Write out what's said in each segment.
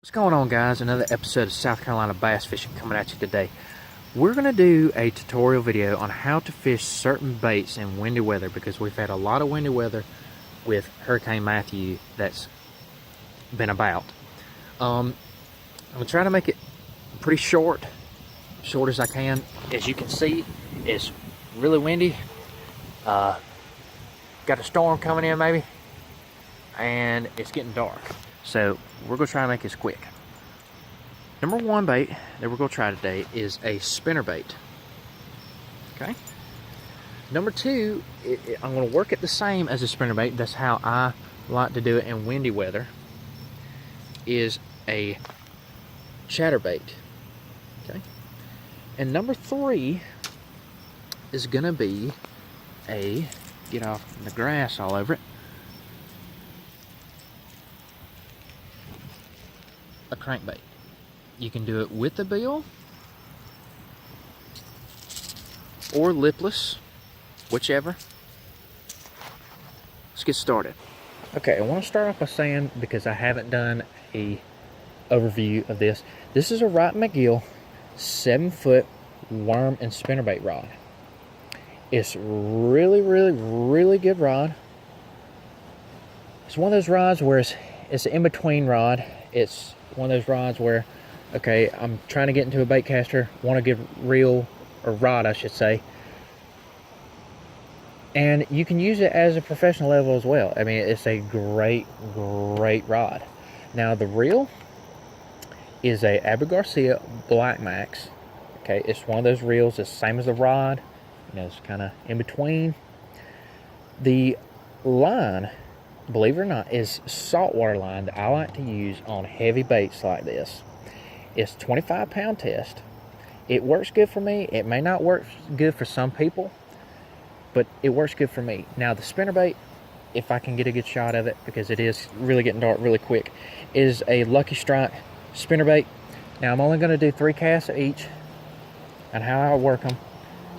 What's going on, guys? Another episode of South Carolina bass fishing coming at you today. We're going to do a tutorial video on how to fish certain baits in windy weather, because we've had a lot of windy weather with Hurricane Matthew that's been about. I'm going to try to make it pretty short as I can. As you can see, it's really windy. Got a storm coming in maybe, and it's getting dark. So we're going to try to make this quick. Number one bait that we're going to try today is a spinnerbait. Okay. Number two, I'm going to work it the same as a spinnerbait. That's how I like to do it in windy weather. Is a chatterbait. Okay. And number three is going to be a, get off the grass all over it, a crankbait. You can do it with the bill or lipless, whichever. Let's get started. Okay, I want to start off by saying, because I haven't done a overview of this, this is a Wright McGill 7-foot worm and spinnerbait rod. It's really good rod. It's one of those rods where it's an in-between rod. It's one of those rods where, okay, I'm trying to get into a bait caster, want to get reel, or rod I should say, and you can use it as a professional level as well. I mean, it's a great rod. Now the reel is a Abu Garcia Black Max. Okay, it's one of those reels, it's the same as the rod, you know, it's kind of in between. The line, believe it or not, is saltwater line that I like to use on heavy baits like this. It's 25-pound test. It works good for me. It may not work good for some people, but it works good for me. Now the spinnerbait, if I can get a good shot of it, because it is really getting dark really quick, is a Lucky Strike spinnerbait. Now I'm only going to do 3 casts of each, and how I work them.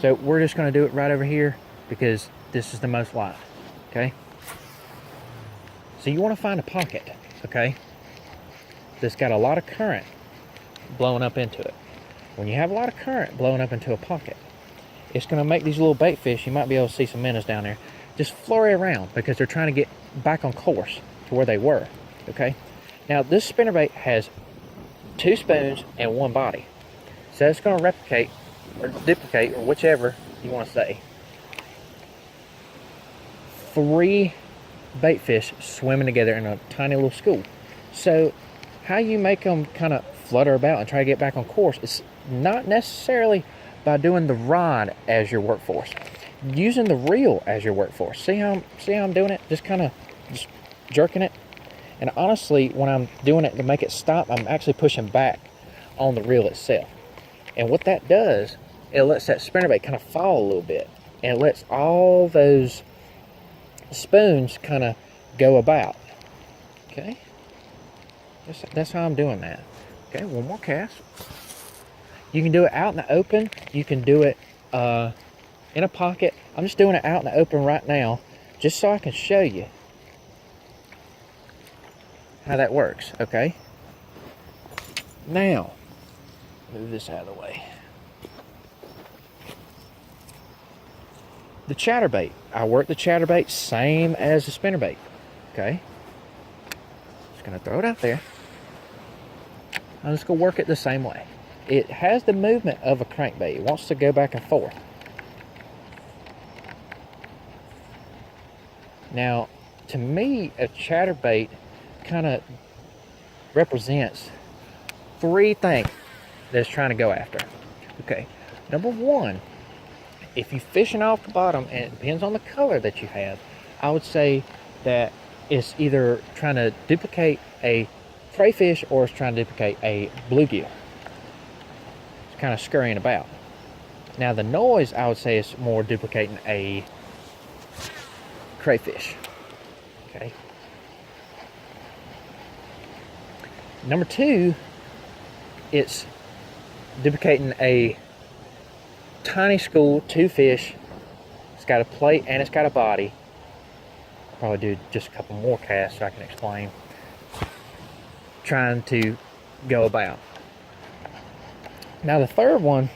So we're just going to do it right over here because this is the most light. Okay. So you want to find a pocket, okay, that's got a lot of current blowing up into it. When you have a lot of current blowing up into a pocket, it's going to make these little bait fish, you might be able to see some minnows down there, just flurry around because they're trying to get back on course to where they were, okay? Now this spinnerbait has 2 spoons and 1 body. So it's going to replicate or duplicate, or whichever you want to say, 3 bait fish swimming together in a tiny little school. So how you make them kind of flutter about and try to get back on course is not necessarily by doing the rod as your workforce, using the reel as your workforce. See how I'm doing it, just kind of just jerking it. And honestly, when I'm doing it to make it stop, I'm actually pushing back on the reel itself. And what that does, it lets that spinnerbait kind of fall a little bit, and it lets all those spoons kind of go about. Okay, that's how I'm doing that. Okay, 1 more cast. You can do it out in the open, you can do it in a pocket. I'm just doing it out in the open right now just so I can show you how that works. Okay, now move this out of the way. The chatterbait, I work the chatterbait same as the spinnerbait. Okay, just gonna throw it out there. I'm just gonna work it the same way. It has the movement of a crankbait. It wants to go back and forth. Now, to me, a chatterbait kind of represents 3 things that it's trying to go after. Okay, number 1, if you're fishing off the bottom, and it depends on the color that you have, I would say that it's either trying to duplicate a crayfish or it's trying to duplicate a bluegill. It's kind of scurrying about. Now the noise, I would say, is more duplicating a crayfish. Okay. Number 2, it's duplicating a tiny school, 2 fish. It's got a plate and it's got a body. Probably do just a couple more casts so I can explain. Trying to go about. Now the third one,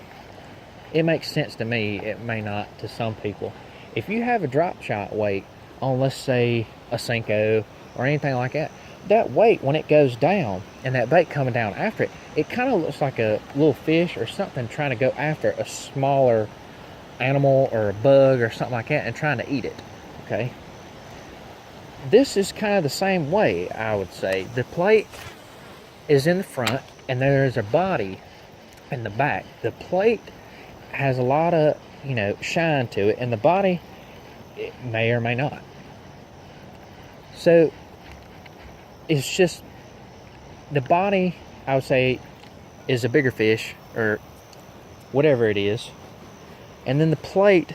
it makes sense to me, it may not to some people. If you have a drop shot weight on, let's say, a Senko or anything like that, that weight, when it goes down and that bait coming down after it, it kind of looks like a little fish or something trying to go after a smaller animal or a bug or something like that and trying to eat it, okay? This is kind of the same way, I would say. The plate is in the front and there's a body in the back. The plate has a lot of, you know, shine to it, and the body, it may or may not. So it's just the body, I would say, is a bigger fish or whatever it is, and then the plate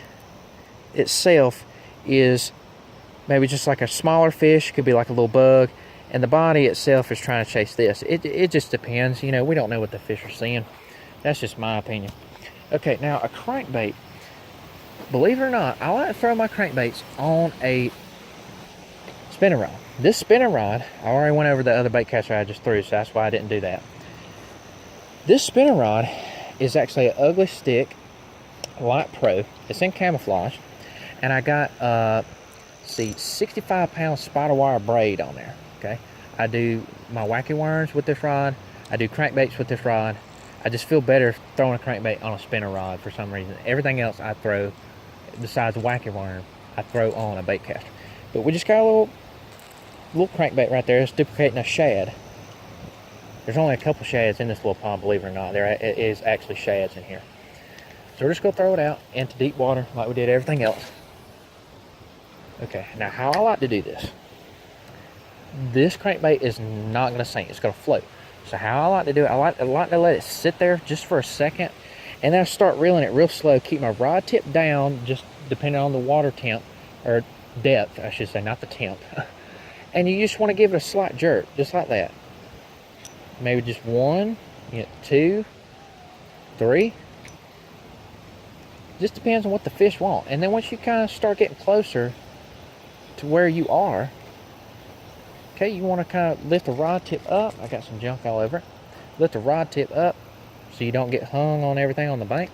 itself is maybe just like a smaller fish, could be like a little bug, and the body itself is trying to chase this. It just depends, you know, we don't know what the fish are seeing. That's just my opinion. Okay, now a crankbait, believe it or not, I like to throw my crankbaits on a spinning rod. This spinning rod, I already went over the other bait catcher I just threw, so that's why I didn't do that. This spinning rod is actually an ugly stick, Light Pro. It's in camouflage, and I got 65-pound spider wire braid on there. Okay, I do my wacky worms with this rod. I do crankbaits with this rod. I just feel better throwing a crankbait on a spinner rod for some reason. Everything else I throw, besides wacky worm, I throw on a bait caster. But we just got a little crankbait right there. It's duplicating a shad. There's only a couple shads in this little pond, believe it or not. There is actually shads in here. So we're just gonna throw it out into deep water like we did everything else. Okay, now how I like to do this. This crankbait is not gonna sink, it's gonna float. So how I like to do it, I like to let it sit there just for a second, and then I start reeling it real slow, keep my rod tip down, just depending on the water temp, or depth, I should say, not the temp. And you just want to give it a slight jerk, just like that. Maybe just 1, 2, 3. Just depends on what the fish want. And then once you kind of start getting closer to where you are, okay, you want to kind of lift the rod tip up. I got some junk all over it. Lift the rod tip up so you don't get hung on everything on the bank.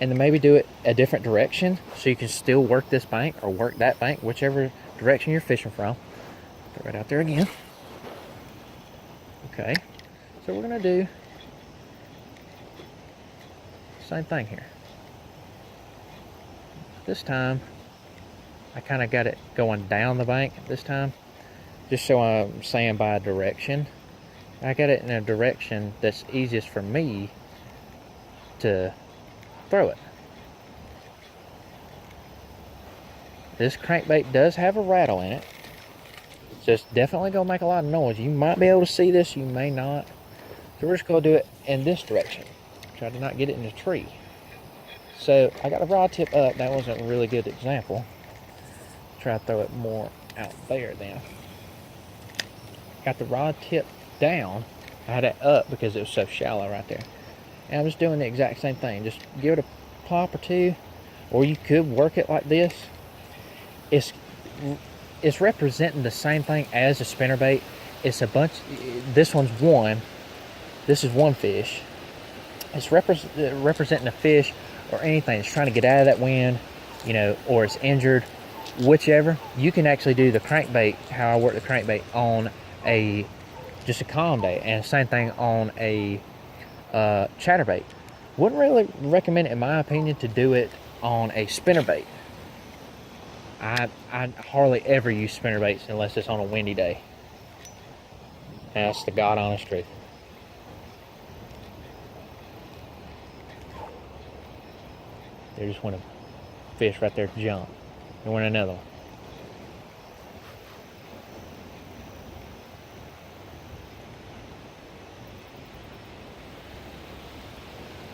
And then maybe do it a different direction so you can still work this bank or work that bank, whichever direction you're fishing from. Throw it out there again. Okay, so we're going to do the same thing here. This time, I kind of got it going down the bank this time, just so I'm saying by direction. I got it in a direction that's easiest for me to throw it. This crankbait does have a rattle in it, so it's definitely going to make a lot of noise. You might be able to see this, you may not. So we're just going to do it in this direction. Try to not get it in the tree. So I got the rod tip up. That wasn't a really good example. Try to throw it more out there then. Got the rod tip down. I had it up because it was so shallow right there. And I'm just doing the exact same thing. Just give it a pop or two, or you could work it like this. It's representing the same thing as a spinnerbait. It's a bunch. This one's one. This is one fish. It's representing a fish or anything that's trying to get out of that wind, or it's injured. Whichever, you can actually do the crankbait, how I work the crankbait on just a calm day, and same thing on a chatterbait. Wouldn't really recommend it, in my opinion, to do it on a spinnerbait. I hardly ever use spinnerbaits unless it's on a windy day. And that's the God honest truth. They just want a fish right there to jump. They want another one.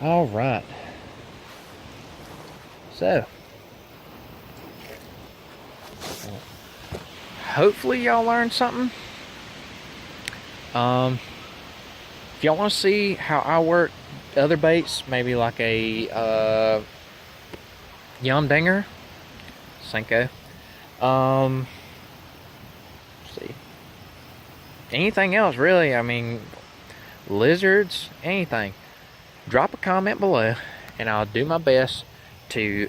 All right. So, hopefully y'all learned something. If y'all want to see how I work other baits, maybe like a Yum Dinger, Senko. Let's see. anything else really, I mean, lizards, anything, drop a comment below and I'll do my best to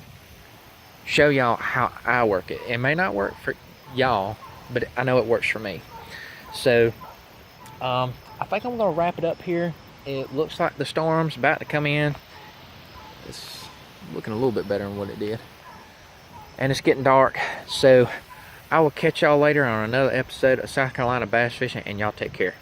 show y'all how I work it. It may not work for y'all, but I know it works for me. So I think I'm gonna wrap it up here. It looks like the storm's about to come in. It's looking a little bit better than what it did, and it's getting dark. So I will catch y'all later on another episode of South Carolina Bass Fishing, and y'all take care.